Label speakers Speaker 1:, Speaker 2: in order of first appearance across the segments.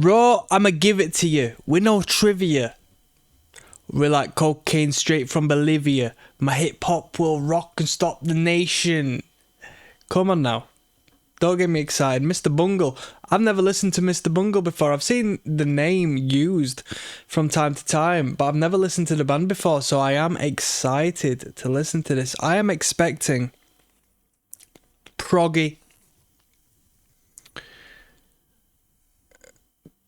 Speaker 1: Raw, I'ma give it to you. With no trivia. We're like cocaine straight from Bolivia. My hip hop will rock and stop the nation. Come on now. Don't get me excited. Mr. Bungle. I've never listened to Mr. Bungle before. I've seen the name used from time to time, but I've never listened to the band before, so I am excited to listen to this. I am expecting proggy,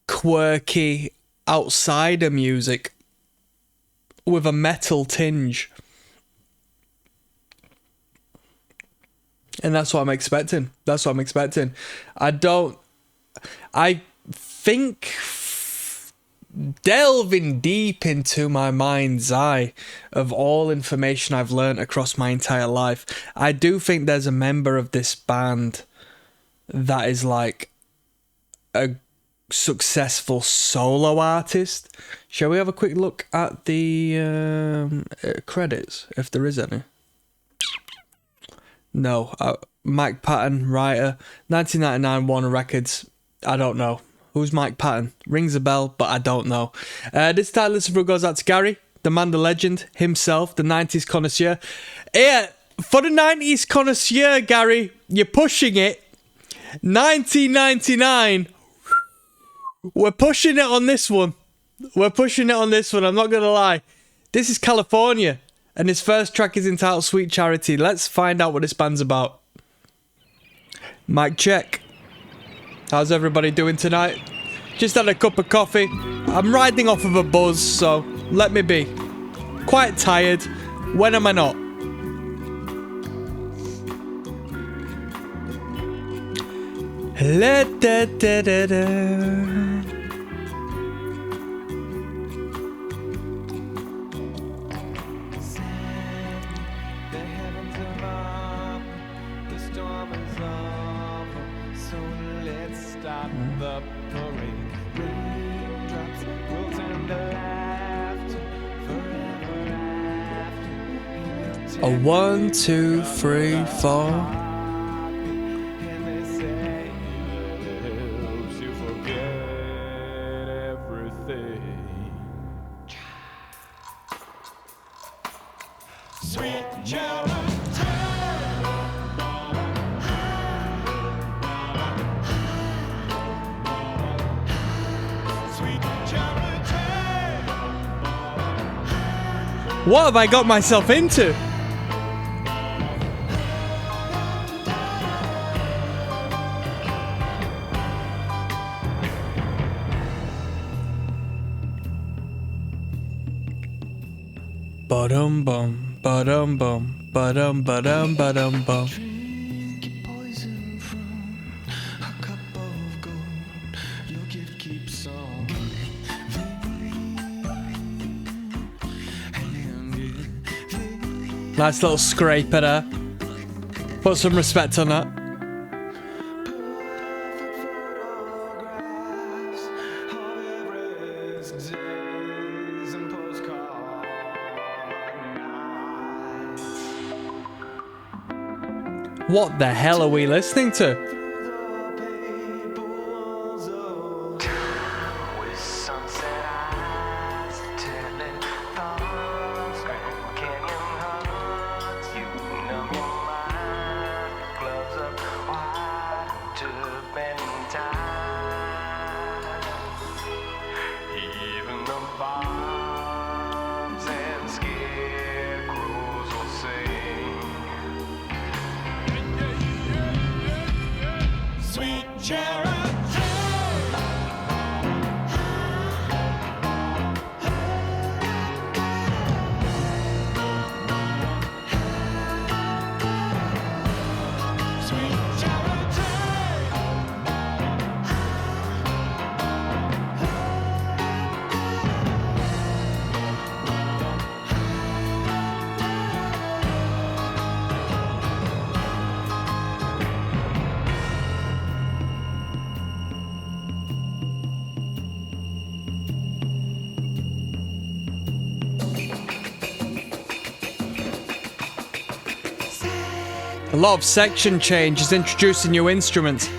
Speaker 1: quirky, outsider music with a metal tinge. And that's what I'm expecting. That's what I'm expecting. I think delving deep into my mind's eye of all information I've learnt across my entire life, I do think there's a member of this band that is like a successful solo artist. Shall we have a quick look at the credits, if there is any? No. Mike Patton, writer, 1999 Warner Records. I don't know. Who's Mike Patton? Rings a bell, but I don't know. This title listen goes out to Gary, the man, the legend, himself, the 90s connoisseur. Yeah, for the 90s connoisseur, Gary, you're pushing it. 1999. We're pushing it on this one. We're pushing it on this one, I'm not going to lie. This is California, and his first track is entitled Sweet Charity. Let's find out what this band's about. Mic check. How's everybody doing tonight? Just had a cup of coffee. I'm riding off of a buzz, so let me be. Quite tired. When am I not? A 1, 2, 3, 4. What have I got myself into? Ba-dum bum, ba-dum bum, ba-dum ba-dum ba-dum bum. Nice little scraper there. Put some respect on that. What the hell are we listening to? A lot of section changes, introducing new instruments.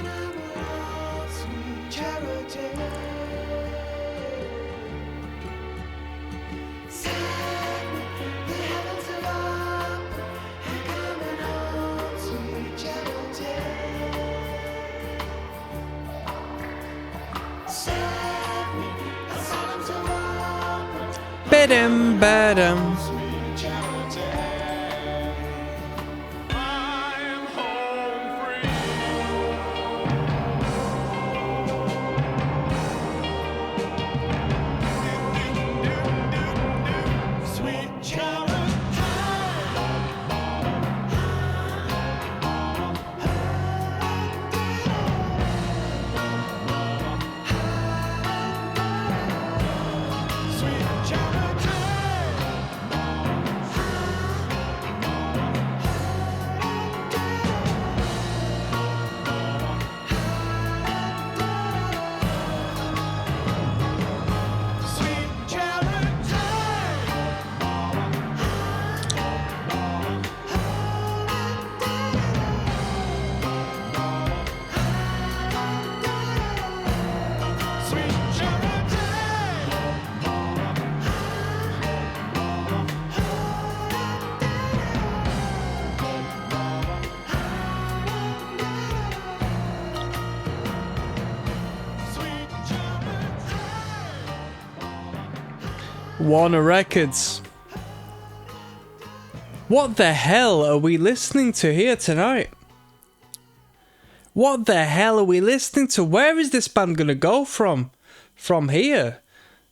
Speaker 1: Ba-dum, ba-dum. Warner Records. What the hell are we listening to here tonight? What the hell are we listening to? Where is this band gonna go from here?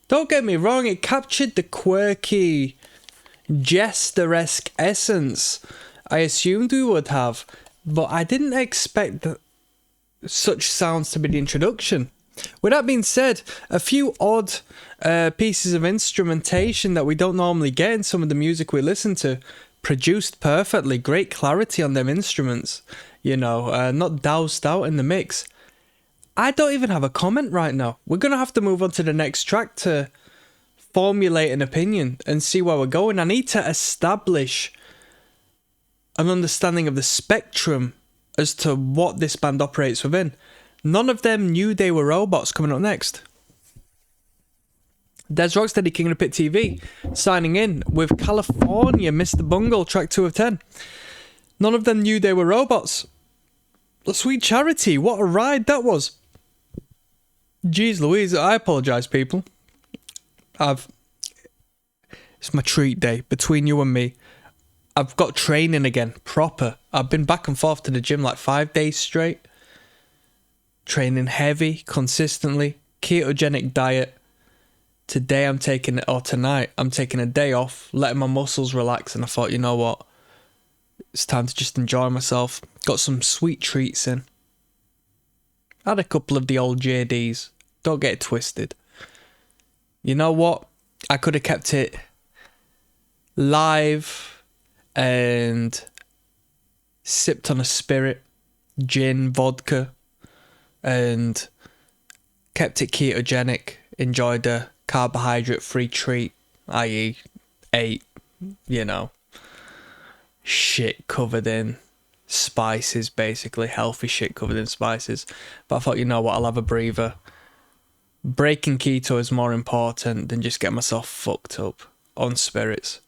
Speaker 1: Don't get me wrong, it captured the quirky, jester-esque essence I assumed we would have, but I didn't expect such sounds to be the introduction. With that being said, a few odd pieces of instrumentation that we don't normally get in some of the music we listen to, produced perfectly, great clarity on them instruments, you know, not doused out in the mix. I don't even have a comment right now. We're going to have to move on to the next track to formulate an opinion and see where we're going. I need to establish an understanding of the spectrum as to what this band operates within. None of them knew they were robots. Coming up next, there's ROCKSTEADY, King of the Pit TV, signing in with California, Mr. Bungle, track 2 of 10. None of them knew they were robots. The Sweet Charity, what a ride that was. Jeez Louise, I apologise, people. It's my treat day, between you and me. I've got training again, proper. I've been back and forth to the gym like 5 days straight. Training heavy, consistently, ketogenic diet. Tonight I'm taking a day off, letting my muscles relax, and I thought, you know what? It's time to just enjoy myself. Got some sweet treats in. Had a couple of the old JDs. Don't get it twisted. You know what? I could have kept it live and sipped on a spirit, gin, vodka, and kept it ketogenic, enjoyed a carbohydrate-free treat, i.e. ate, you know, shit covered in spices, basically, healthy shit covered in spices. But I thought, you know what, I'll have a breather. Breaking keto is more important than just getting myself fucked up on spirits.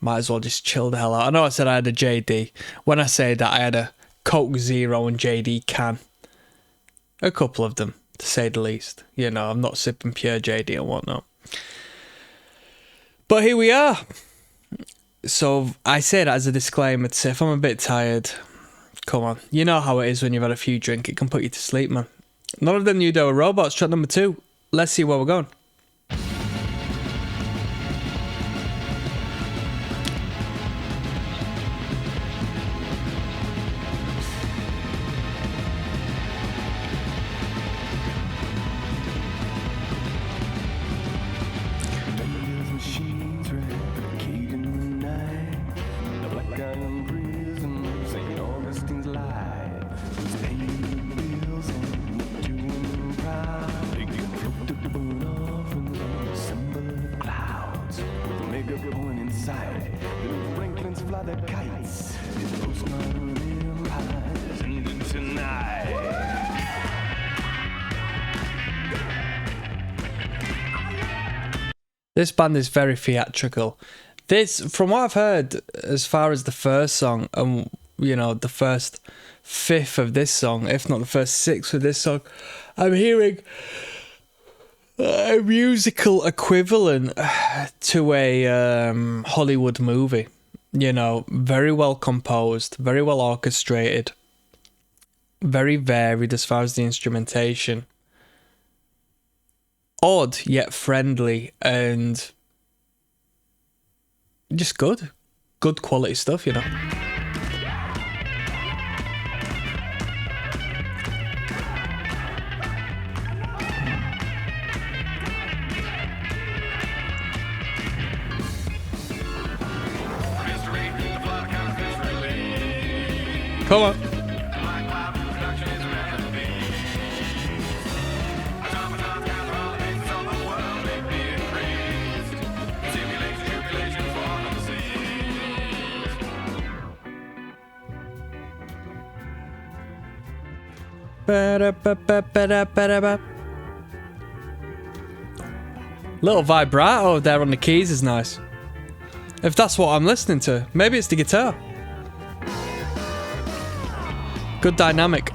Speaker 1: Might as well just chill the hell out. I know I said I had a JD. When I say that, I had a Coke Zero and JD can. A couple of them, to say the least. You know, I'm not sipping pure JD and whatnot. But here we are. So I say that as a disclaimer to say if I'm a bit tired, come on. You know how it is when you've had a few drinks. It can put you to sleep, man. None of them knew they were robots. Track number 2. Let's see where we're going. This band is very theatrical. This, from what I've heard, as far as the first song, and you know, the first fifth of this song, if not the first sixth of this song, I'm hearing A musical equivalent to a Hollywood movie. You know, very well composed, very well orchestrated, very varied as far as the instrumentation. Odd yet friendly and just good. Good quality stuff, you know. Come on. Little vibrato there on the keys is nice. If that's what I'm listening to, maybe it's the guitar. Good dynamic.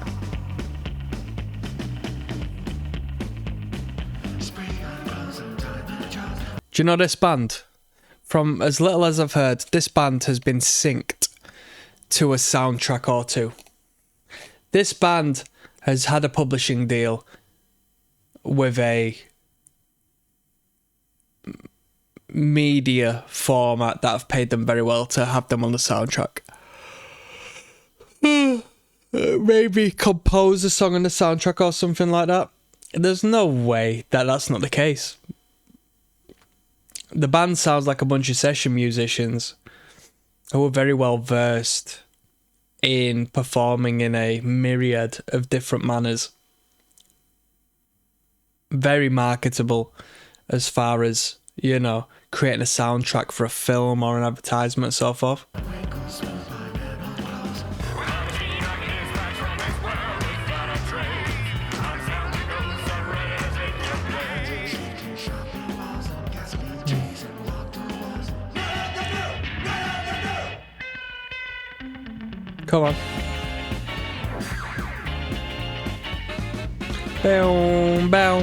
Speaker 1: Do you know this band? From as little as I've heard, this band has been synced to a soundtrack or two. This band has had a publishing deal with a media format that have paid them very well to have them on the soundtrack. Maybe compose a song on the soundtrack or something like that. There's no way that that's not the case. The band sounds like a bunch of session musicians who are very well versed in performing in a myriad of different manners. Very marketable as far as, you know, creating a soundtrack for a film or an advertisement and so forth. Come on. Bow, bow.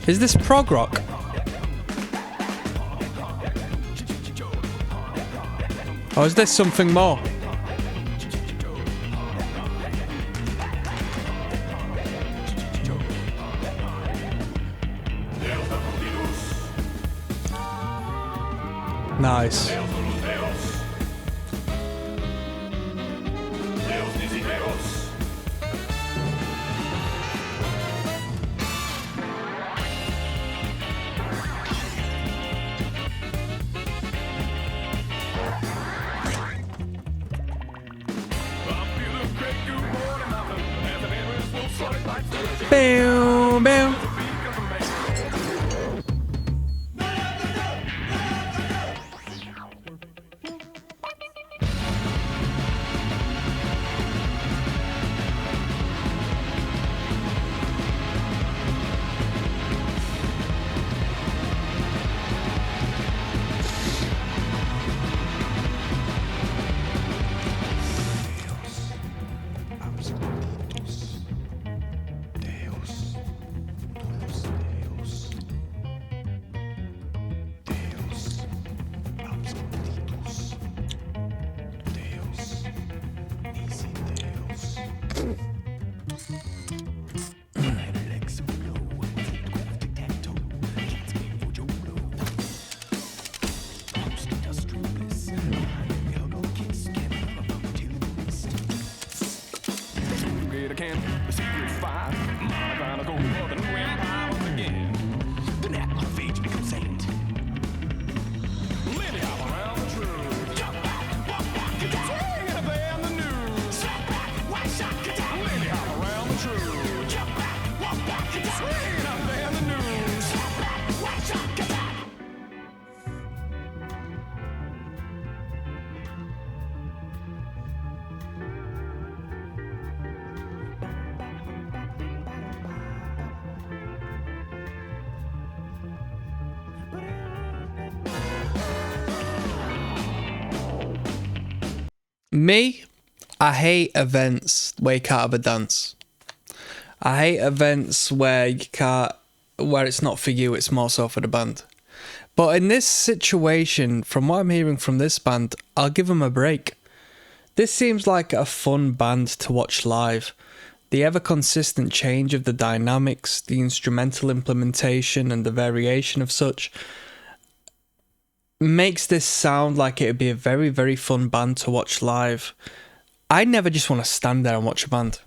Speaker 1: Is this prog rock? Or is this something more? Nice. Bow, bow. Me, I hate events where you can't have a dance. I hate events where you can't, where it's not for you, it's more so for the band. But in this situation, from what I'm hearing from this band, I'll give them a break. This seems like a fun band to watch live. The ever-consistent change of the dynamics, the instrumental implementation and the variation of such makes this sound like it would be a very, very fun band to watch live. I never just want to stand there and watch a band.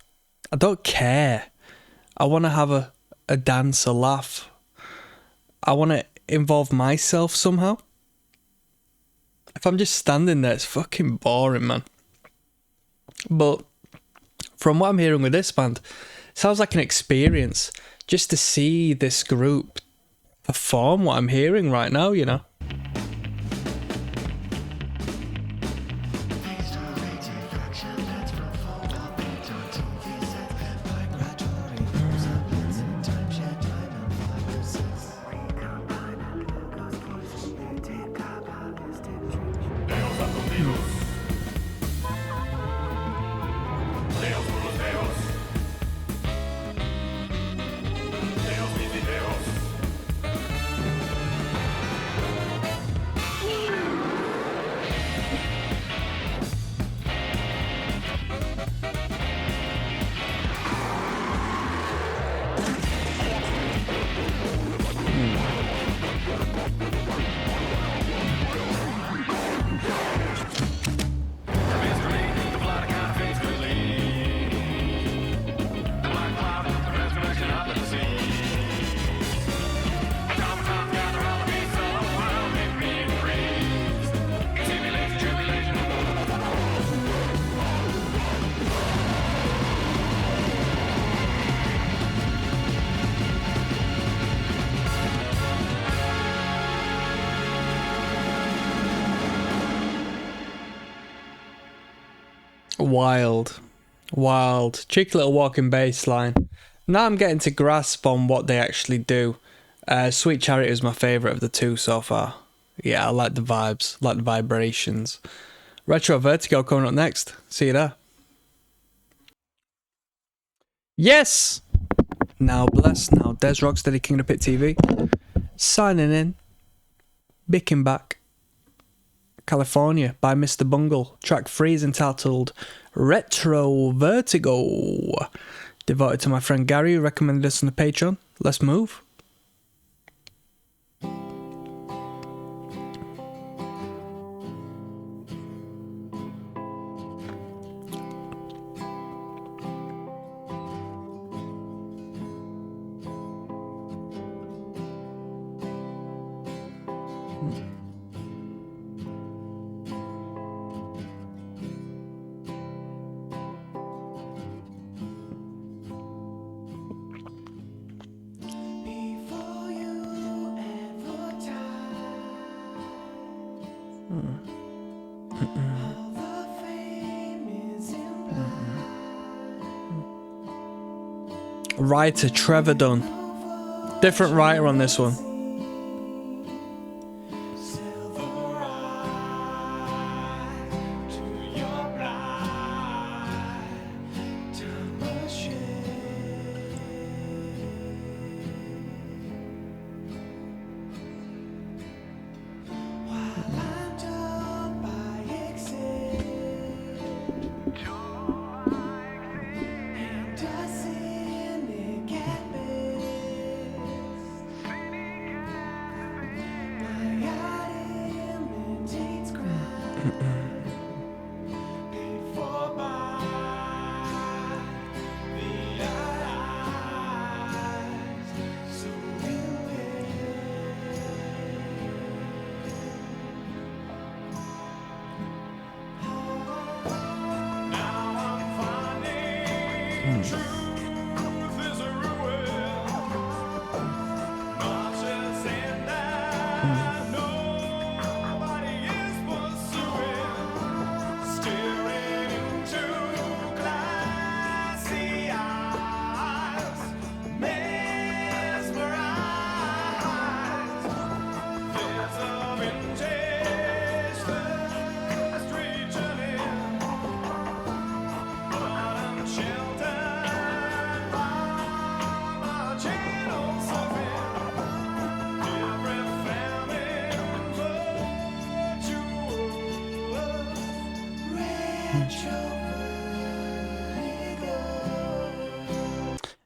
Speaker 1: I don't care. I want to have a dance, a laugh. I want to involve myself somehow. If I'm just standing there, it's fucking boring, man. But from what I'm hearing with this band, it sounds like an experience just to see this group perform what I'm hearing right now, you know. Wild. Cheeky little walking bass line. Now I'm getting to grasp on what they actually do. Sweet Charity is my favourite of the two so far. Yeah, I like the vibes, like the vibrations. Retro Vertigo coming up next. See you there. Yes! Now bless, now Des Rocksteady, King of the Pit TV. Signing in. Bickenback, California by Mr. Bungle. Track 3 is entitled Retro Vertigo. Devoted to my friend Gary, who recommended this on the Patreon. Let's move. Writer Trevor Dunn. Different writer on this one.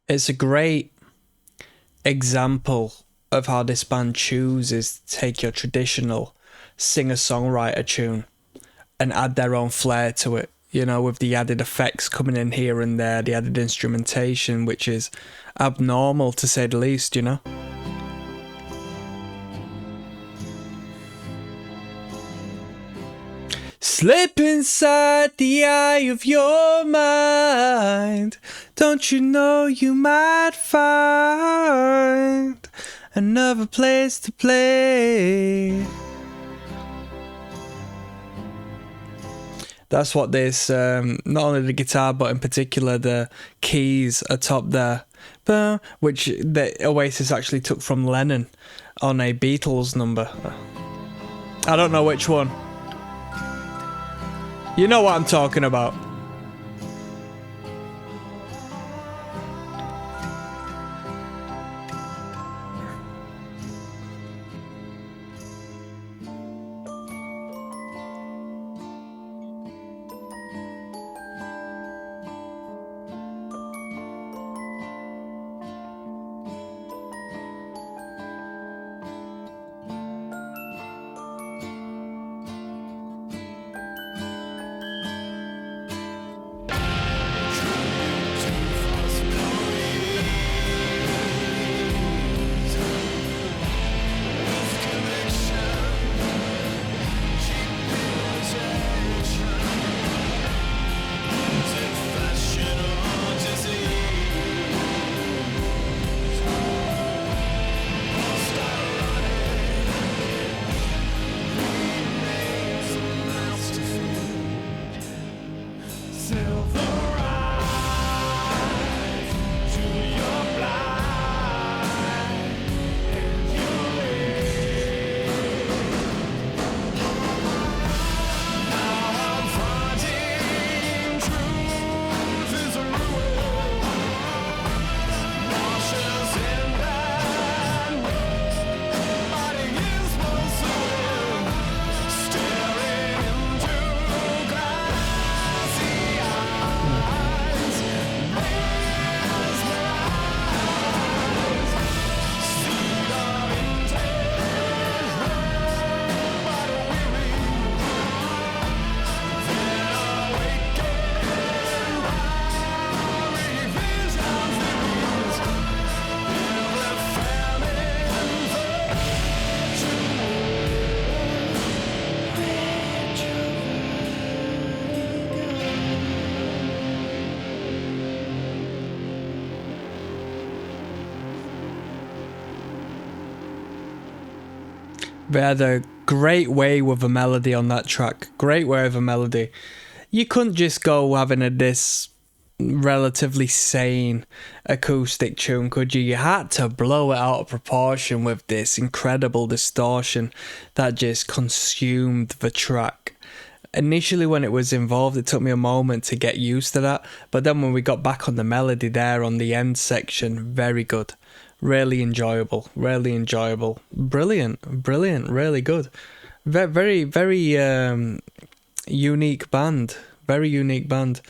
Speaker 1: It's a great example of how this band chooses to take your traditional singer-songwriter tune and add their own flair to it, you know, with the added effects coming in here and there, the added instrumentation, which is abnormal to say the least, you know. Slip inside the eye of your mind. Don't you know you might find another place to play? That's what this, not only the guitar, but in particular the keys atop there, which the Oasis actually took from Lennon on a Beatles number. I don't know which one. You know what I'm talking about. They had a great way with a melody on that track. Great way of a melody. You couldn't just go having this relatively sane acoustic tune, could you? You had to blow it out of proportion with this incredible distortion that just consumed the track. Initially when it was involved, it took me a moment to get used to that, but then when we got back on the melody there on the end section, very good. Really enjoyable, really enjoyable. Brilliant, really good. Very, very unique band. Very unique band.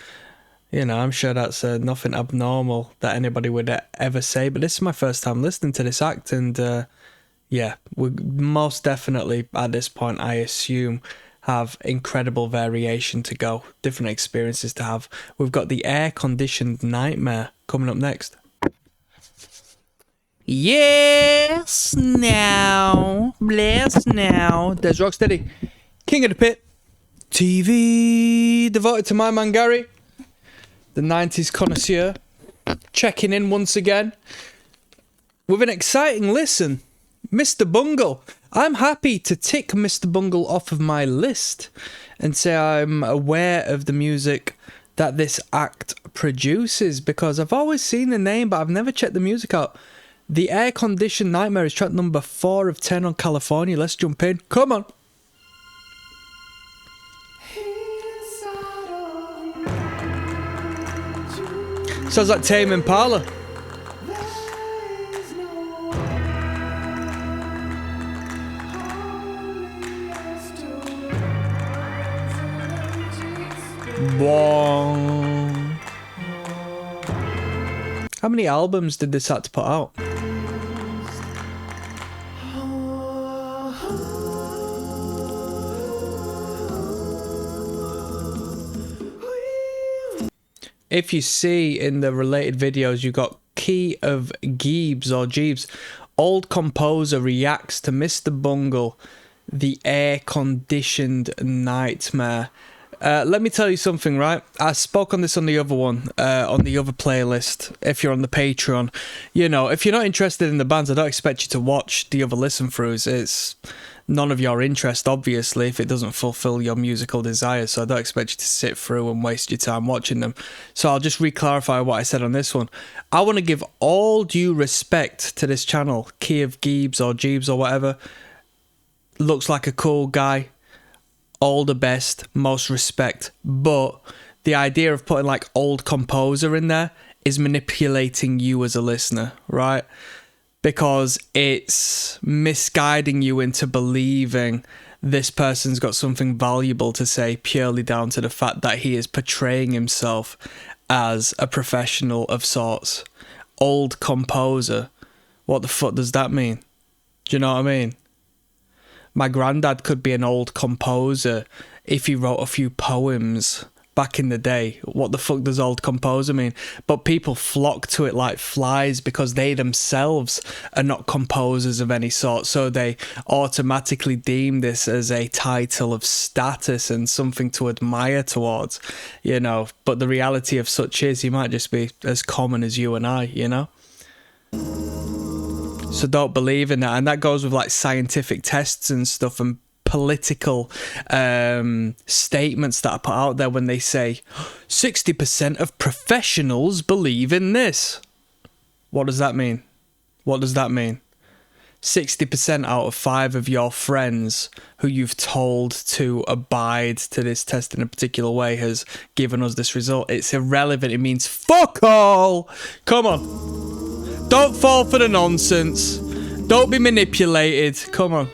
Speaker 1: You know, I'm sure that's nothing abnormal that anybody would ever say, but this is my first time listening to this act, and yeah, we most definitely at this point, I assume, have incredible variation to go, different experiences to have. We've got the air-conditioned Nightmare coming up next. Yes, now, bless now. There's Rocksteady, King of the Pit, TV, devoted to my man Gary, the 90s connoisseur, checking in once again with an exciting listen. Mr. Bungle. I'm happy to tick Mr. Bungle off of my list and say I'm aware of the music that this act produces, because I've always seen the name but I've never checked the music out. The Air-Conditioned Nightmare is track number 4 of 10 on California. Let's jump in. Come on. Sounds like Tame Impala. Whoa. How many albums did this have to put out? If you see in the related videos, you got Key of Gibbs or Jeeves. Old composer reacts to Mr. Bungle, the air-conditioned nightmare. Let me tell you something, right? I spoke on this on the other one, on the other playlist, if you're on the Patreon. You know, if you're not interested in the bands, I don't expect you to watch the other listen-throughs. It's none of your interest, obviously, if it doesn't fulfill your musical desires, so I don't expect you to sit through and waste your time watching them. So I'll just re-clarify what I said on this one. I want to give all due respect to this channel, Key of Gibbs or Jeeves or whatever. Looks like a cool guy. All the best, most respect, but the idea of putting like old composer in there is manipulating you as a listener, right? Because it's misguiding you into believing this person's got something valuable to say purely down to the fact that he is portraying himself as a professional of sorts. Old composer, what the fuck does that mean? Do you know what I mean? My granddad could be an old composer if he wrote a few poems back in the day. What the fuck does old composer mean? But people flock to it like flies because they themselves are not composers of any sort. So they automatically deem this as a title of status and something to admire towards, you know. But the reality of such is he might just be as common as you and I, you know. So don't believe in that. And that goes with like scientific tests and stuff and political statements that are put out there when they say 60% of professionals believe in this. What does that mean? What does that mean? 60% out of 5 of your friends who you've told to abide to this test in a particular way has given us this result. It's irrelevant. It means fuck all. Come on. Don't fall for the nonsense. Don't be manipulated. Come on.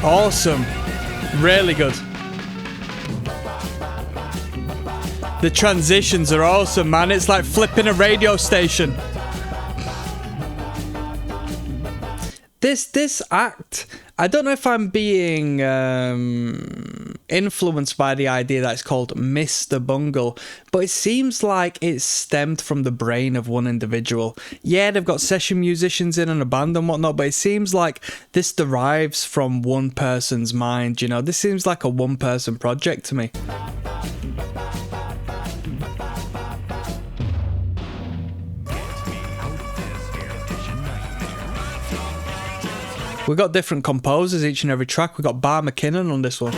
Speaker 1: Awesome. Really good. The transitions are awesome, man. It's like flipping a radio station. This act, I don't know if I'm being influenced by the idea that it's called Mr. Bungle, but it seems like it's stemmed from the brain of one individual. Yeah, they've got session musicians in and a band and whatnot, but it seems like this derives from one person's mind, you know? This seems like a one-person project to me. We've got different composers each and every track. We've got Bar McKinnon on this one.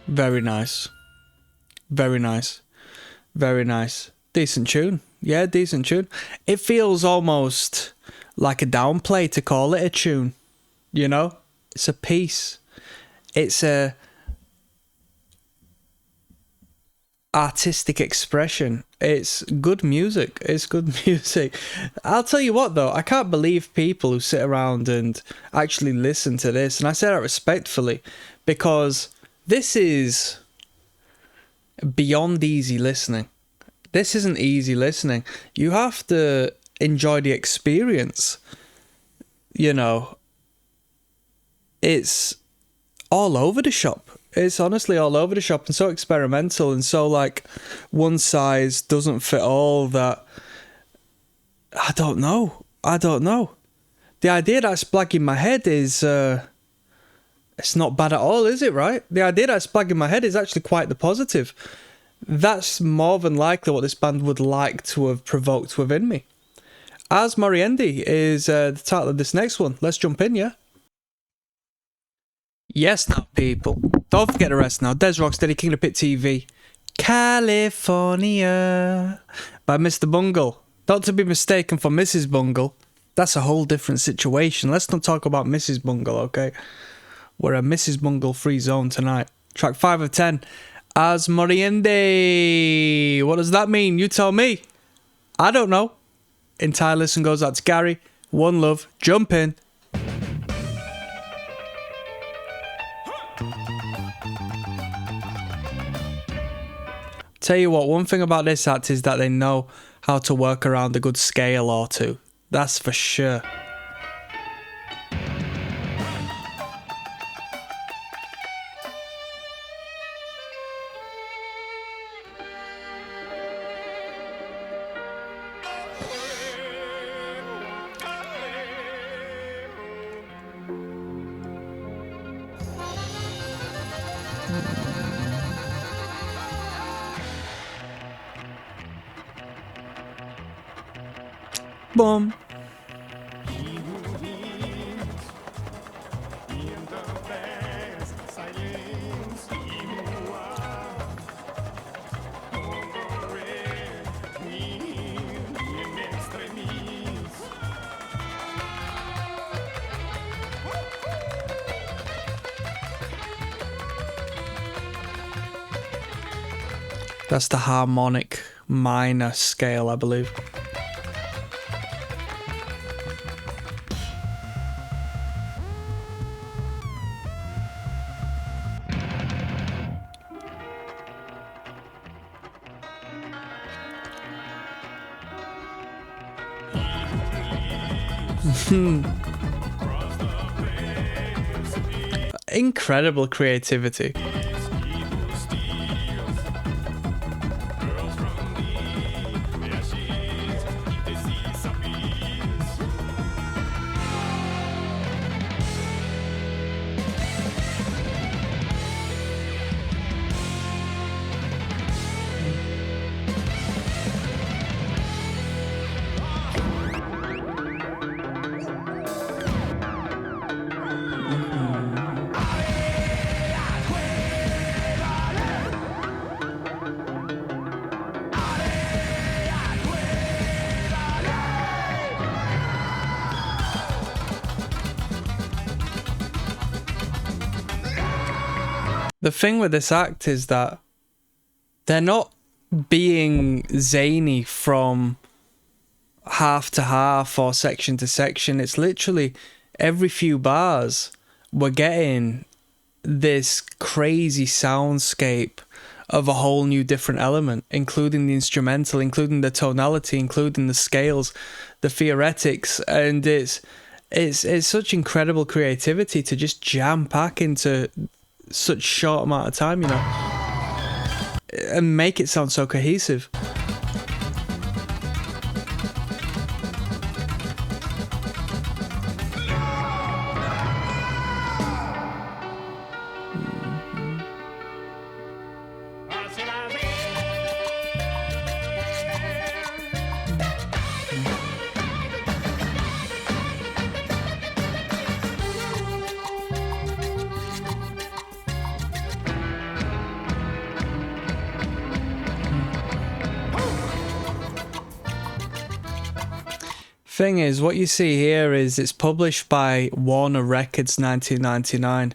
Speaker 1: Very nice. Very nice. Very nice. Decent tune. Yeah, decent tune. It feels almost like a downplay to call it a tune. You know? It's a piece. It's a artistic expression. It's good music. It's good music. I'll tell you what though, I can't believe people who sit around and actually listen to this, and I say that respectfully, because this is beyond easy listening. This isn't easy listening. You have to enjoy the experience. You know, it's all over the shop. It's honestly all over the shop and so experimental and so like one size doesn't fit all that. I don't know. The idea that's blagging my head is it's not bad at all, is it, right? The idea that's blagging my head is actually quite the positive. That's more than likely what this band would like to have provoked within me. As Moriendi is the title of this next one. Let's jump in, yeah? Yes, now, people. Don't forget the rest now. Des Rocksteady, King of Pit TV. California by Mr. Bungle. Not to be mistaken for Mrs. Bungle. That's a whole different situation. Let's not talk about Mrs. Bungle, okay? We're a Mrs. Bungle free zone tonight. Track 5 of 10. As Moriende. What does that mean? You tell me. I don't know. Entire listen goes out to Gary. One love. Jump in. Tell you what, one thing about this act is that they know how to work around a good scale or two. That's for sure. Boom. That's the harmonic minor scale, I believe. Incredible creativity. The thing with this act is that they're not being zany from half to half or section to section. It's literally every few bars we're getting this crazy soundscape of a whole new different element, including the instrumental, including the tonality, including the scales, the theoretics, and it's such incredible creativity to just jam pack into such short amount of time, you know, and make it sound so cohesive. Thing is, what you see here is it's published by Warner Records 1999.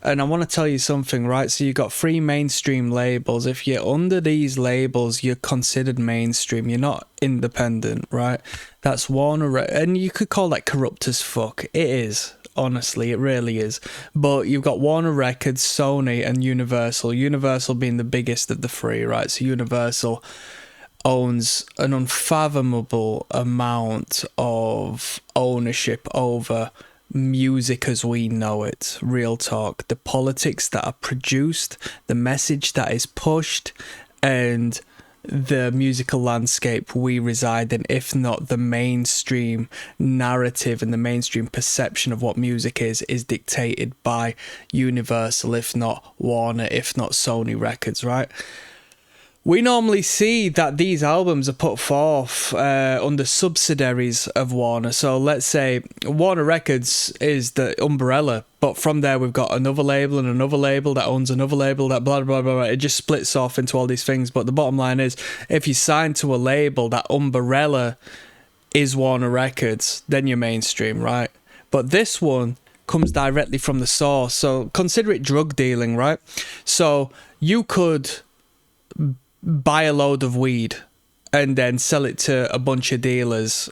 Speaker 1: And I want to tell you something, right? So you got 3 mainstream labels. If you're under these labels, you're considered mainstream. You're not independent, right? That's Warner, and you could call that corrupt as fuck. It is. Honestly, it really is. But you've got Warner Records, Sony, and Universal. Universal being the biggest of the 3, right? So Universal owns an unfathomable amount of ownership over music as we know it. Real talk. The politics that are produced, the message that is pushed, and the musical landscape we reside in, if not the mainstream narrative and the mainstream perception of what music is dictated by Universal, if not Warner, if not Sony Records, right? We normally see that these albums are put forth under subsidiaries of Warner. So let's say Warner Records is the umbrella, but from there we've got another label and another label that owns another label that blah, blah, blah, blah. It just splits off into all these things. But the bottom line is, if you sign to a label, that umbrella is Warner Records, then you're mainstream, right? But this one comes directly from the source. So consider it drug dealing, right? So you could buy a load of weed and then sell it to a bunch of dealers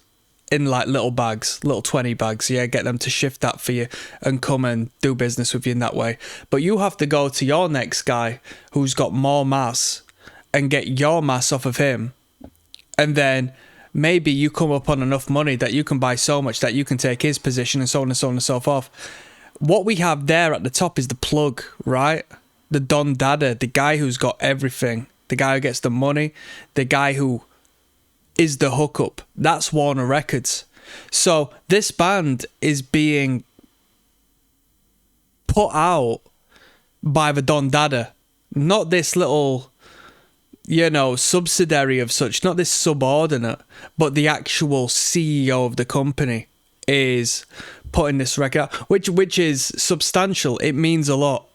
Speaker 1: in like little bags, little 20 bags, yeah, get them to shift that for you and come and do business with you in that way. But you have to go to your next guy who's got more mass and get your mass off of him, and then maybe you come up on enough money that you can buy so much that you can take his position, and so on and so on and so forth. What we have there at the top is the plug, right? The Don Dada, the guy who's got everything, the guy who gets the money, the guy who is the hookup. That's Warner Records. So this band is being put out by the Don Dada, not this little, you know, subsidiary of such, not this subordinate, but the actual CEO of the company is putting this record out, which is substantial. It means a lot.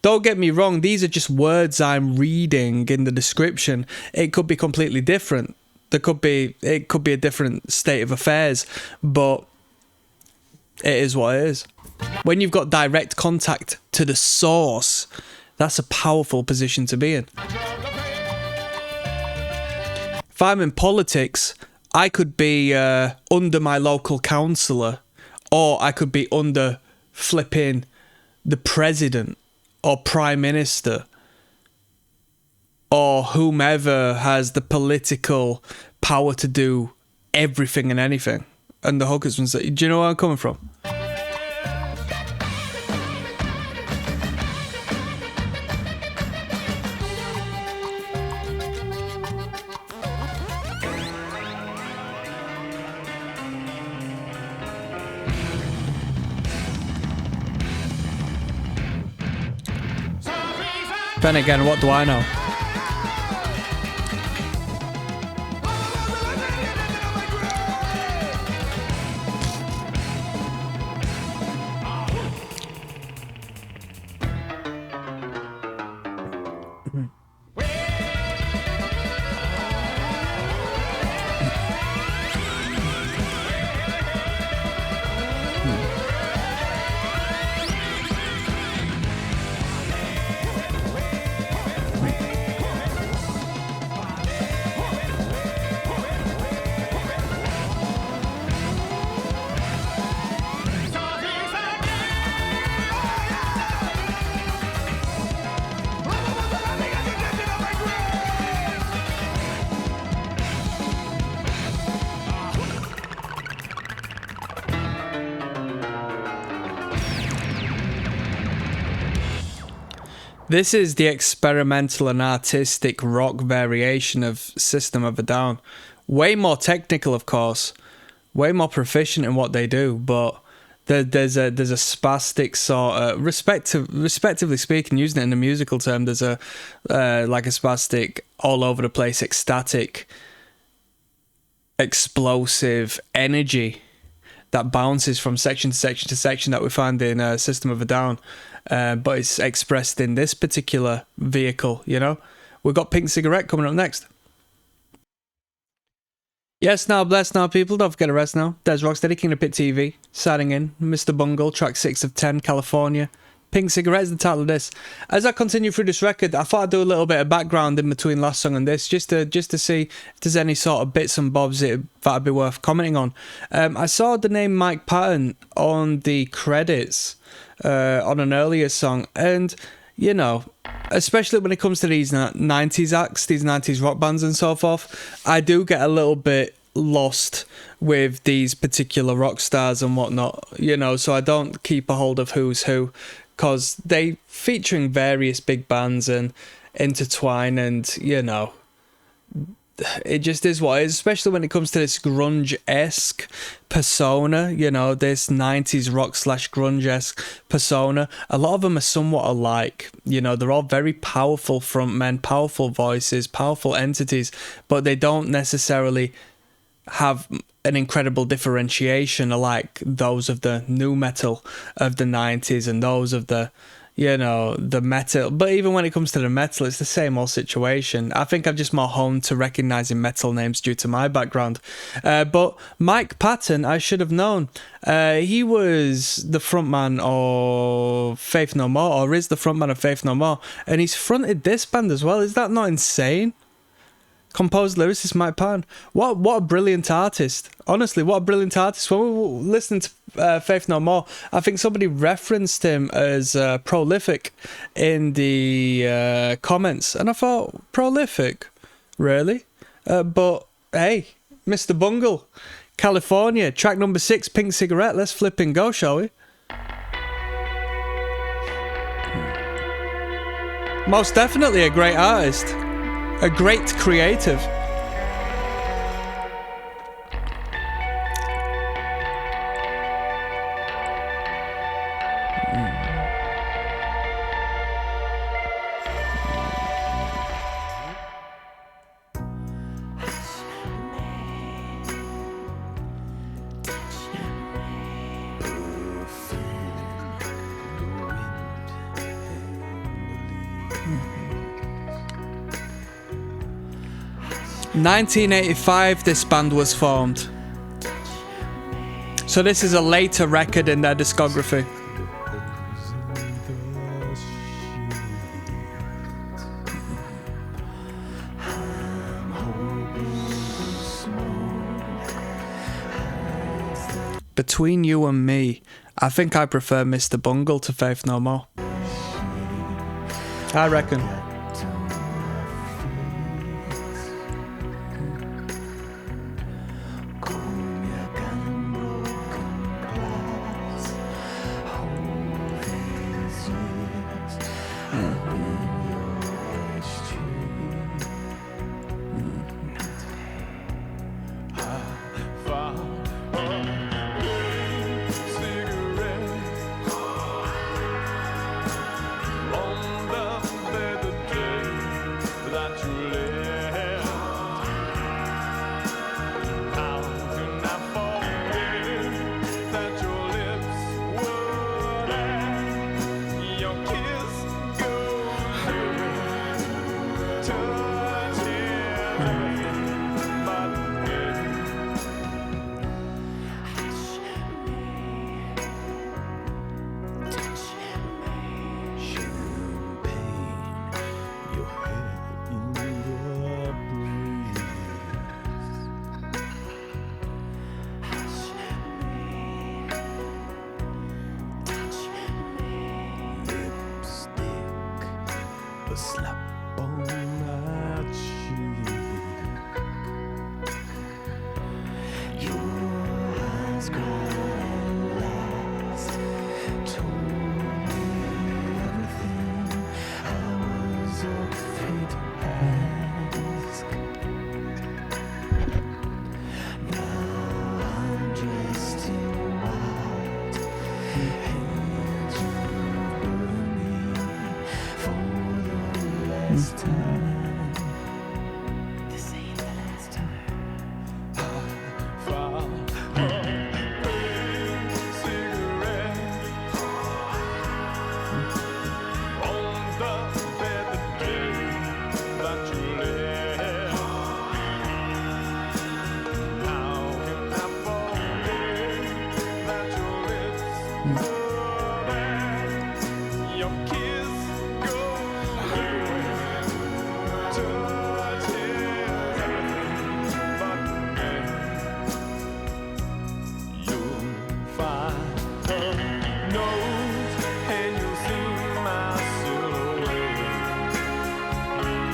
Speaker 1: Don't get me wrong, these are just words I'm reading in the description. It could be completely different. It could be a different state of affairs, but it is what it is. When you've got direct contact to the source, that's a powerful position to be in. If I'm in politics, I could be under my local councillor, or I could be under flipping the president or prime minister, or whomever has the political power to do everything and anything. And the hookers ones, do you know where I'm coming from? Then again, what do I know? This is the experimental and artistic rock variation of System of a Down. Way more technical, of course. Way more proficient in what they do, but there's a spastic sort of, respectively speaking, using it in a musical term, there's a like a spastic, all over the place, ecstatic, explosive energy that bounces from section to section to section that we find in System of a Down. But it's expressed in this particular vehicle, you know? We've got Pink Cigarette coming up next. Yes, now, bless now, people. Don't forget to rest now. There's ROCKSTEADY, King of Pit TV. Signing in. Mr. Bungle, track 6 of 10, California. Pink Cigarette is the title of this. As I continue through this record, I thought I'd do a little bit of background in between last song and this, just to see if there's any sort of bits and bobs that'd be worth commenting on. I saw the name Mike Patton on the credits on an earlier song, and, you know, especially when it comes to these 90s acts, these 90s rock bands and so forth, I do get a little bit lost with these particular rock stars and whatnot, you know, so I don't keep a hold of who's who, because they featuring various big bands and intertwine, and, you know, it just is what it is, especially when it comes to this grunge-esque persona, you know, this 90s rock / grunge-esque persona. A lot of them are somewhat alike, you know, they're all very powerful frontmen, powerful voices, powerful entities, but they don't necessarily have an incredible differentiation like those of the nu metal of the 90s and those of the, you know, the metal. But even when it comes to the metal, it's the same old situation. I think I'm just more honed to recognizing metal names due to my background. But Mike Patton, I should have known. He was the frontman of Faith No More, or is the frontman of Faith No More, and he's fronted this band as well. Is that not insane? Composed lyricist Mike Patton. What a brilliant artist. Honestly, what a brilliant artist. When we were listening to Faith No More, I think somebody referenced him as prolific in the comments. And I thought, prolific? Really? But, hey, Mr. Bungle, California, track number 6, Pink Cigarette. Let's flip and go, shall we? Most definitely a great artist. A great creative. In 1985 this band was formed, so this is a later record in their discography. Between you and me, I think I prefer Mr. Bungle to Faith No More. I reckon.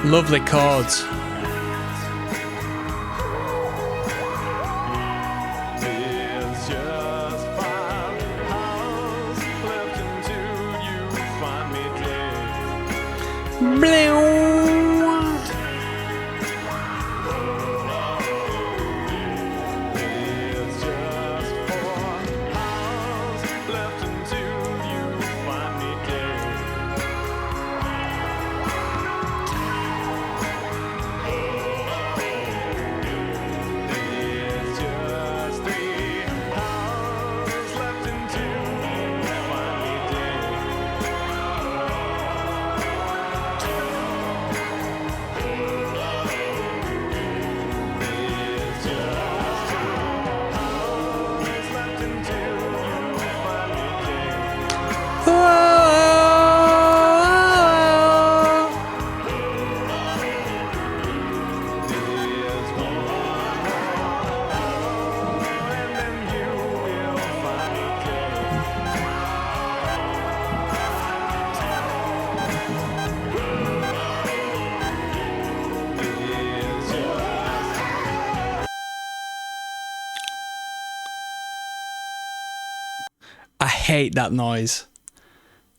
Speaker 1: Lovely chords. I hate that noise.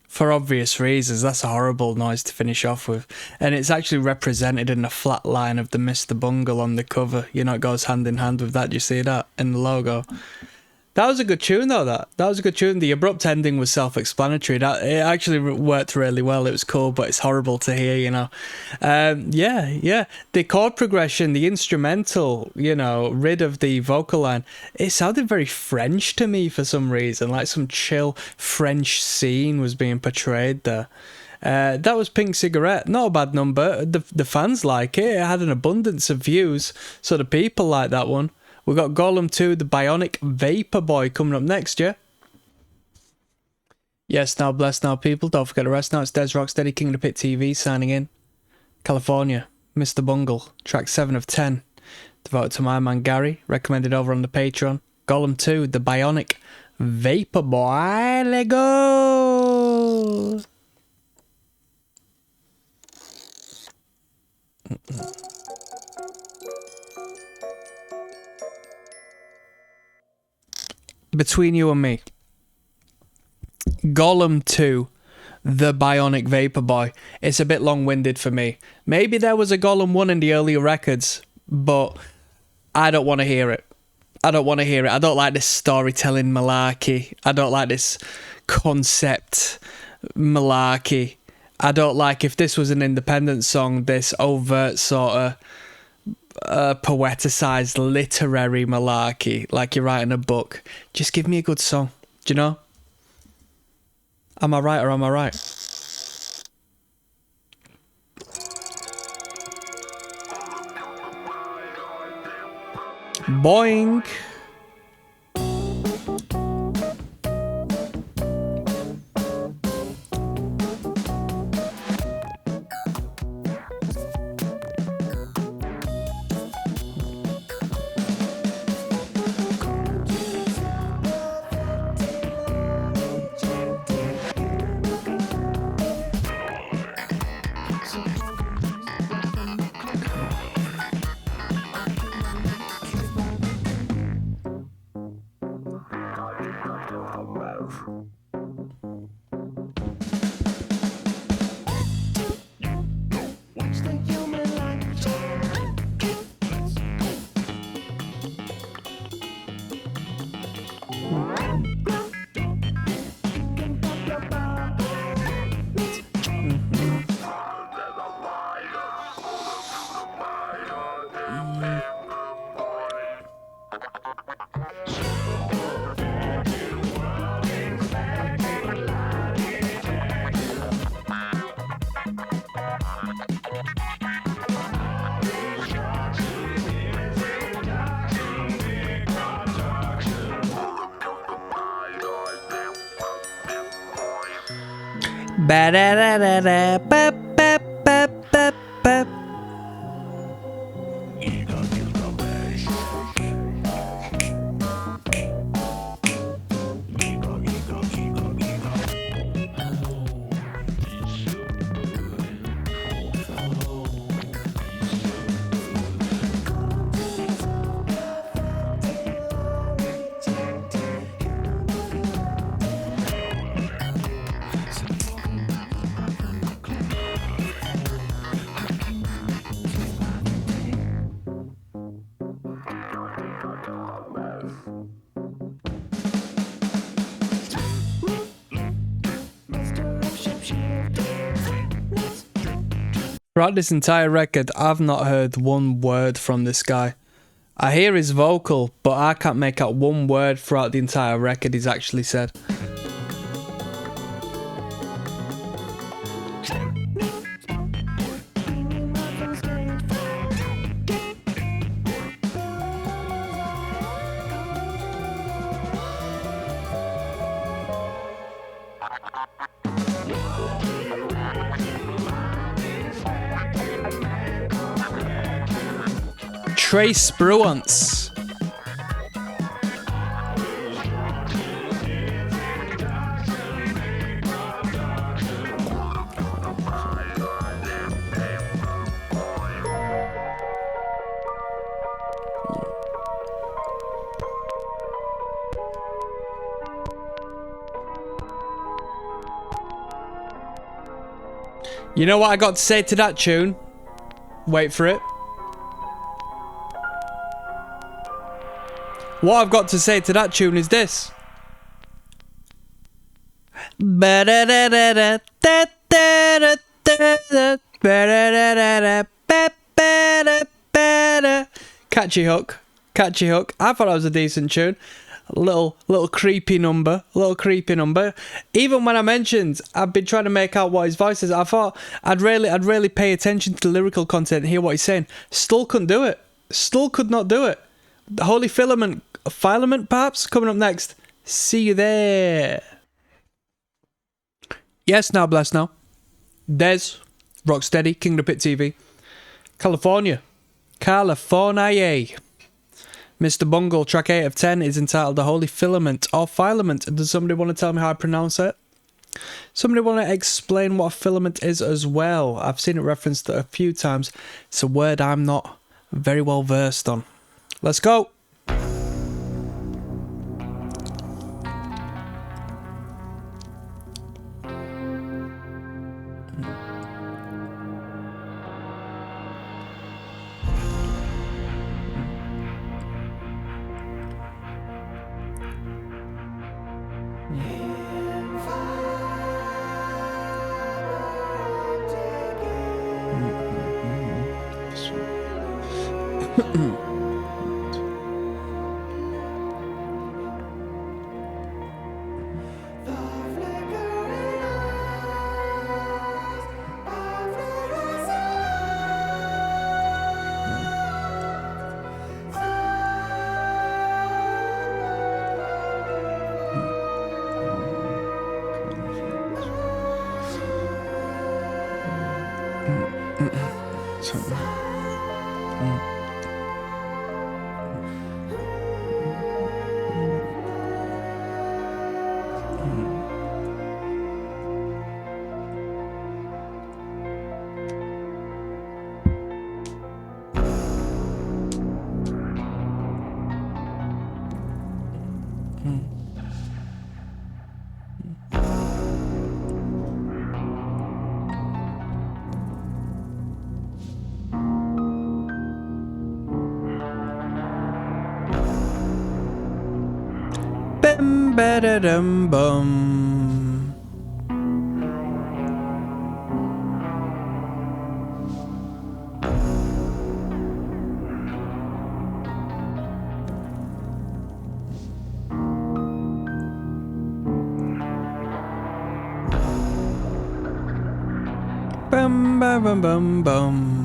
Speaker 1: For obvious reasons, that's a horrible noise to finish off with. And it's actually represented in the flat line of the Mr. Bungle on the cover. You know, it goes hand in hand with that. Do you see that in the logo? That was a good tune, though, that was a good tune. The abrupt ending was self-explanatory. It actually worked really well. It was cool, but it's horrible to hear, you know. Yeah. The chord progression, the instrumental, you know, rid of the vocal line, it sounded very French to me for some reason. Like some chill French scene was being portrayed there. That was Pink Cigarette. Not a bad number. The fans like it. It had an abundance of views, so the people like that one. We've got Golem 2, the Bionic Vapor Boy, coming up next, yeah? Yes, now bless now, people. Don't forget to rest now. It's Des Rocksteady, King of the Pit TV, signing in. California, Mr. Bungle, track 7 of 10. Devoted to my man Gary, recommended over on the Patreon. Golem 2, the Bionic Vapor Boy. Let go! Between you and me, Golem 2, the Bionic Vapor Boy, it's a bit long-winded for me. Maybe there was a Golem 1 in the earlier records, but I don't want to hear it. I don't like this storytelling malarkey. I don't like this concept malarkey. I don't like, if this was an independent song, this overt sort of poeticized literary malarkey, like you're writing a book. Just give me a good song. Do you know? Am I right or am I right? Boing. Ba-da-da-da-da, ba-ba-ba-ba-ba. Throughout this entire record, I've not heard one word from this guy. I hear his vocal, but I can't make out one word throughout the entire record he's actually said. Trace Bruance. You know what I got to say to that tune? Wait for it. What I've got to say to that tune is this. Catchy hook. Catchy hook. I thought that was a decent tune. A little creepy number. Even when I mentioned I've been trying to make out what his voice is, I thought I'd really pay attention to the lyrical content and hear what he's saying. Still couldn't do it. Still could not do it. The Holy Filament perhaps, coming up next. See you there. Yes, now bless now. Des, Rocksteady, King of the Pit TV. California. Mr. Bungle, track 8 of 10 is entitled The Holy Filament or Filament. Does somebody want to tell me how I pronounce it? Somebody want to explain what a filament is as well? I've seen it referenced a few times. It's a word I'm not very well versed on. Let's go. Bum ba da dum bum. Bum ba bum bum bum.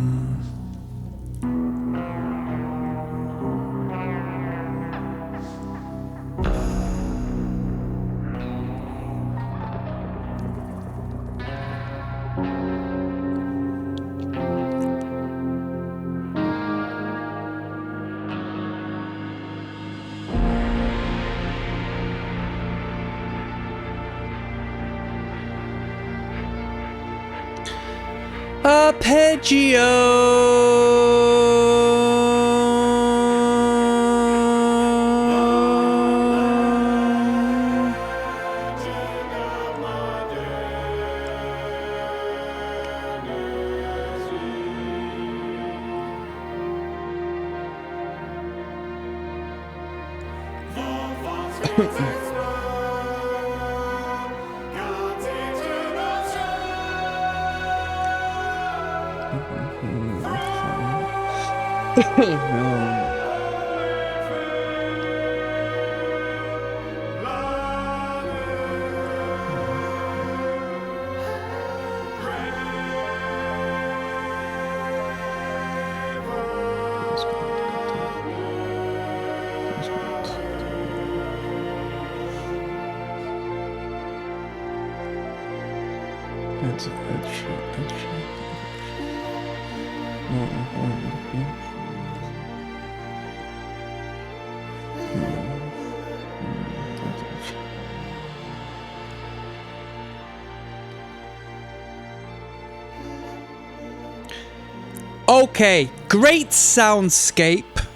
Speaker 1: Okay, great soundscape,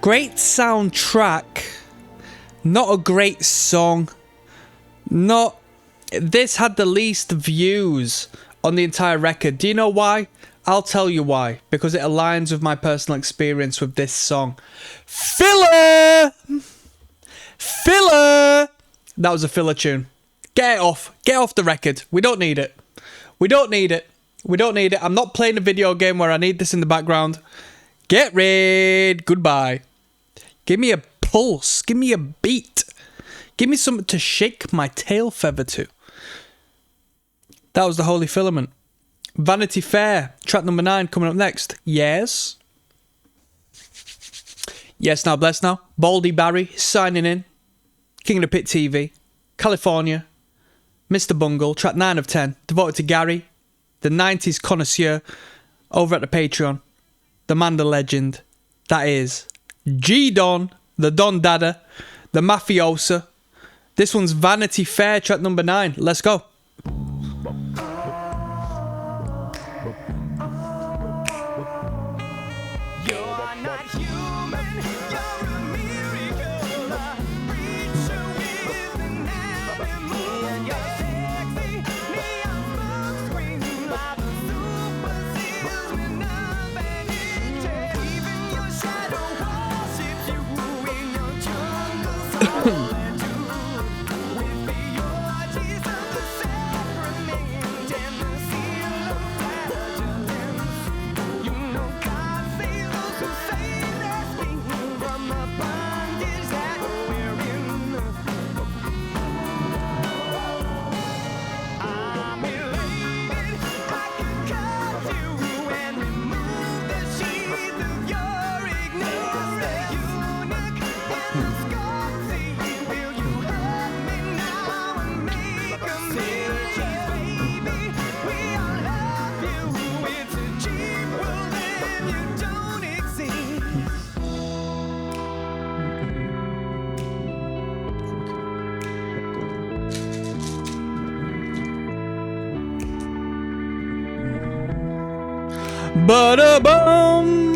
Speaker 1: great soundtrack, not a great song, this had the least views on the entire record. Do you know why? I'll tell you why, because it aligns with my personal experience with this song. Filler! Filler! That was a filler tune. Get it off the record. We don't need it. We don't need it. We don't need it. I'm not playing a video game where I need this in the background. Get rid. Goodbye. Give me a pulse. Give me a beat. Give me something to shake my tail feather to. That was the Holy Filament. Vanity Fair. Track number 9 coming up next. Yes. Yes Now Bless Now. Baldy Barry signing in. King of the Pit TV. California. Mr. Bungle. Track 9 of 10. Devoted to Gary, the 90s connoisseur, over at the Patreon. The man, the legend. That is G-Don, the Don Dada, the Mafiosa. This one's Vanity Fair, track number 9. Let's go. Ba-da-bum.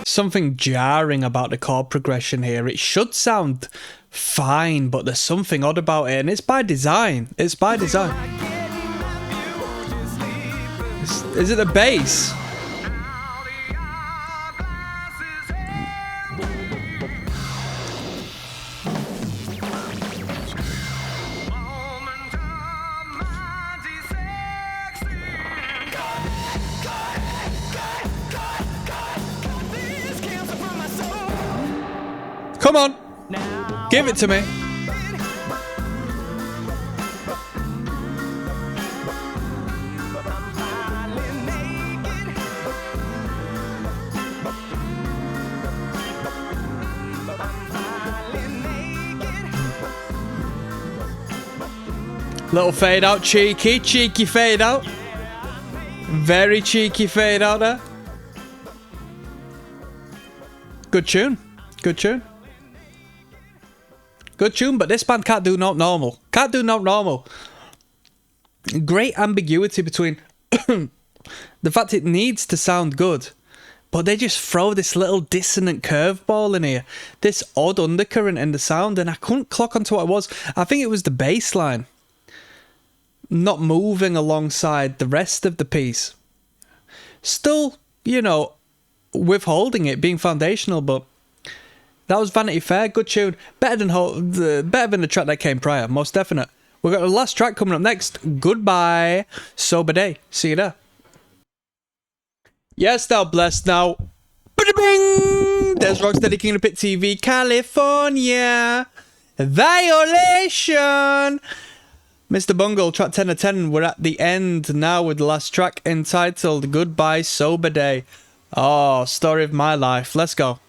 Speaker 1: Something jarring about the chord progression here. It should sound fine, but there's something odd about it, and it's by design. It's by design. Is it the bass? Come on, give it to me. Little fade out, cheeky fade out. Very cheeky fade out there. Good tune. Good tune. Good tune, but this band can't do not normal. Can't do not normal. Great ambiguity between the fact it needs to sound good, but they just throw this little dissonant curveball in here. This odd undercurrent in the sound, and I couldn't clock onto what it was. I think it was the bass line not moving alongside the rest of the piece. Still, you know, withholding it, being foundational, but that was Vanity Fair. Good tune. Better than the track that came prior, most definite. We've got the last track coming up next. Goodbye, Sober Day. See you there. Yes, thou blessed now. Bing! There's Rocksteady King of the Pit TV, California. Violation. Mr. Bungle, track 10 of 10. We're at the end now with the last track entitled Goodbye Sober Day. Oh, story of my life. Let's go.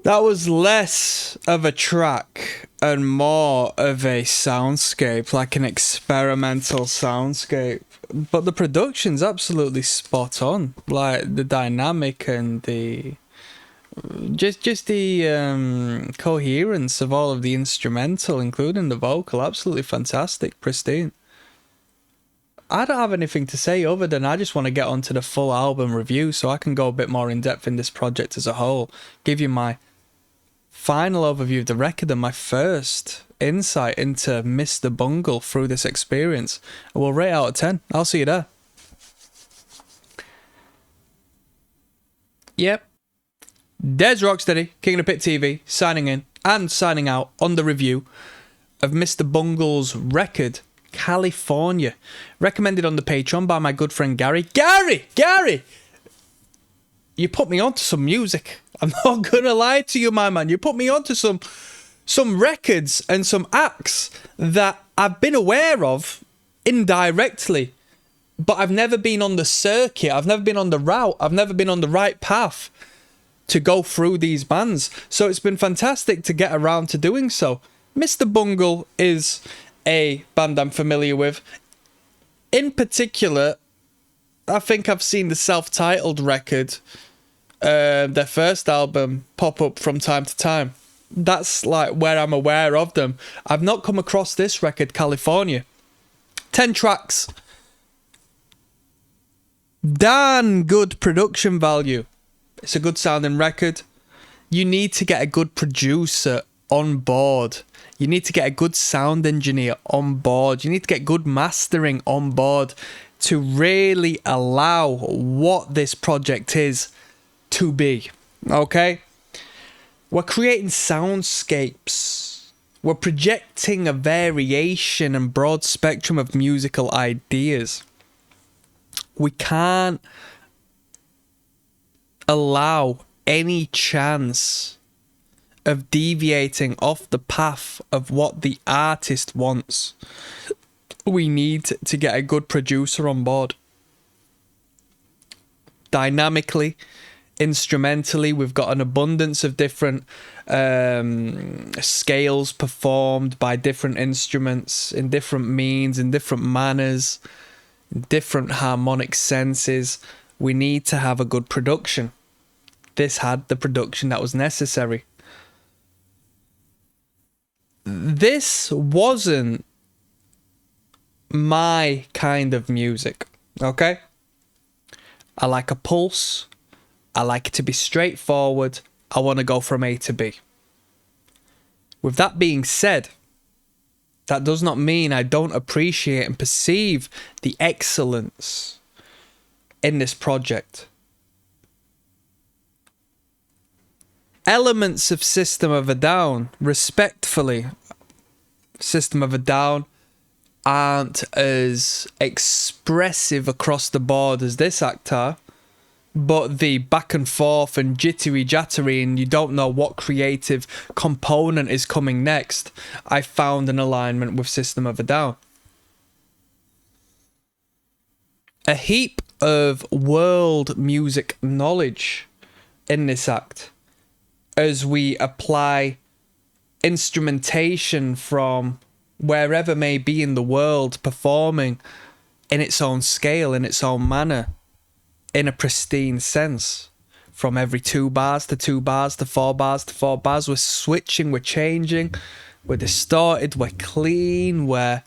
Speaker 1: That was less of a track and more of a soundscape, like an experimental soundscape. But the production's absolutely spot on. Like the dynamic and the just the coherence of all of the instrumental, including the vocal, absolutely fantastic, pristine. I don't have anything to say other than I just want to get onto the full album review so I can go a bit more in depth in this project as a whole, give you my final overview of the record and my first insight into Mr. Bungle through this experience. I will rate out of 10. I'll see you there. Yep. There's Rocksteady, King of the Pit TV, signing in and signing out on the review of Mr. Bungle's record, California. Recommended on the Patreon by my good friend Gary. Gary! You put me onto some music. I'm not gonna lie to you, my man. You put me onto some records and some acts that I've been aware of indirectly, but I've never been on the circuit. I've never been on the route. I've never been on the right path to go through these bands. So it's been fantastic to get around to doing so. Mr. Bungle is a band I'm familiar with. In particular, I think I've seen the self-titled record, their first album, pop up from time to time. That's like where I'm aware of them. I've not come across this record, California. 10 tracks. Darn good production value. It's a good sounding record. You need to get a good producer on board. You need to get a good sound engineer on board. You need to get good mastering on board to really allow what this project is to be. Okay? We're creating soundscapes. We're projecting a variation and broad spectrum of musical ideas. We can't allow any chance of deviating off the path of what the artist wants. We need to get a good producer on board. Dynamically, instrumentally, we've got an abundance of different scales performed by different instruments in different means, in different manners, different harmonic senses. We need to have a good production. This had the production that was necessary. This wasn't my kind of music, okay? I like a pulse. I like it to be straightforward. I want to go from A to B. With that being said, that does not mean I don't appreciate and perceive the excellence in this project. Elements of System of a Down, respectfully, System of a Down aren't as expressive across the board as this act are, but the back and forth and jittery jattery and you don't know what creative component is coming next, I found an alignment with System of a Down. A heap of world music knowledge in this act as we apply instrumentation from wherever may be in the world, performing in its own scale, in its own manner, in a pristine sense. From every 2 bars to 2 bars to 4 bars to 4 bars, we're switching, we're changing, we're distorted, we're clean, we're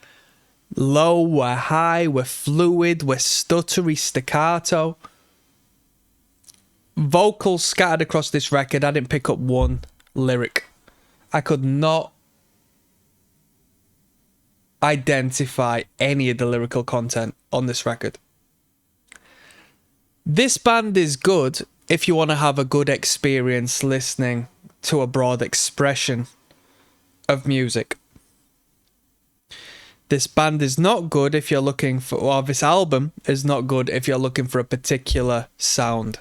Speaker 1: low, we're high, we're fluid, we're stuttery, staccato. Vocals scattered across this record. I didn't pick up one lyric. I could not identify any of the lyrical content on this record. This band is good if you want to have a good experience listening to a broad expression of music. This band is not good if you're looking for, or this album is not good if you're looking for a particular sound.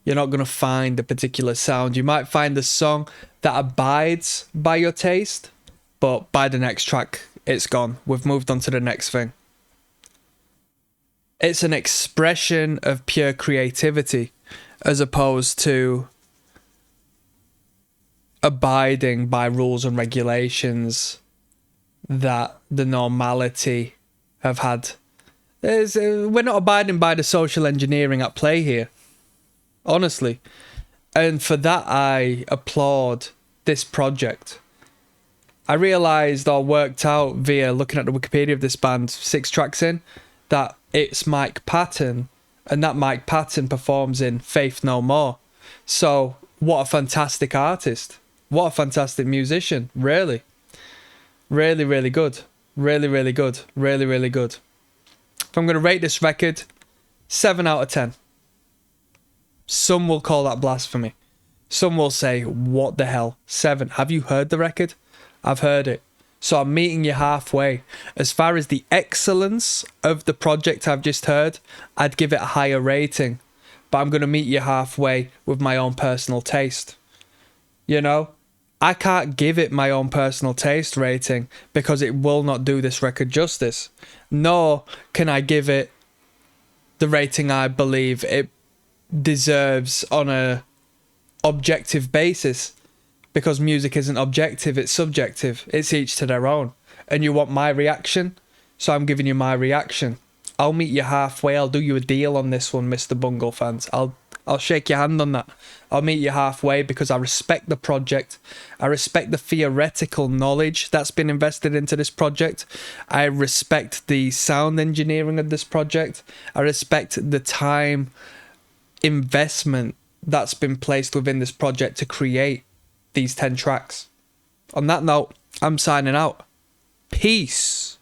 Speaker 1: You're not going to find a particular sound. You might find a song that abides by your taste, but by the next track, it's gone. We've moved on to the next thing. It's an expression of pure creativity as opposed to abiding by rules and regulations that the normality have had. We're not abiding by the social engineering at play here, honestly. And for that, I applaud this project. I realised or worked out via looking at the Wikipedia of this band 6 tracks in that it's Mike Patton, and that Mike Patton performs in Faith No More. So what a fantastic artist. What a fantastic musician, really. Really, really good. Really, really good. Really, really good. If I'm going to rate this record, 7 out of 10. Some will call that blasphemy. Some will say, what the hell? 7. Have you heard the record? I've heard it. So I'm meeting you halfway. As far as the excellence of the project I've just heard, I'd give it a higher rating. But I'm going to meet you halfway with my own personal taste. You know? I can't give it my own personal taste rating because it will not do this record justice. Nor can I give it the rating I believe it deserves on a objective basis, because music isn't objective, it's subjective. It's each to their own. And you want my reaction, so I'm giving you my reaction. I'll meet you halfway. I'll do you a deal on this one, Mr. Bungle fans. I'll shake your hand on that. I'll meet you halfway because I respect the project. I respect the theoretical knowledge that's been invested into this project. I respect the sound engineering of this project. I respect the time investment that's been placed within this project to create these 10 tracks. On that note, I'm signing out. Peace.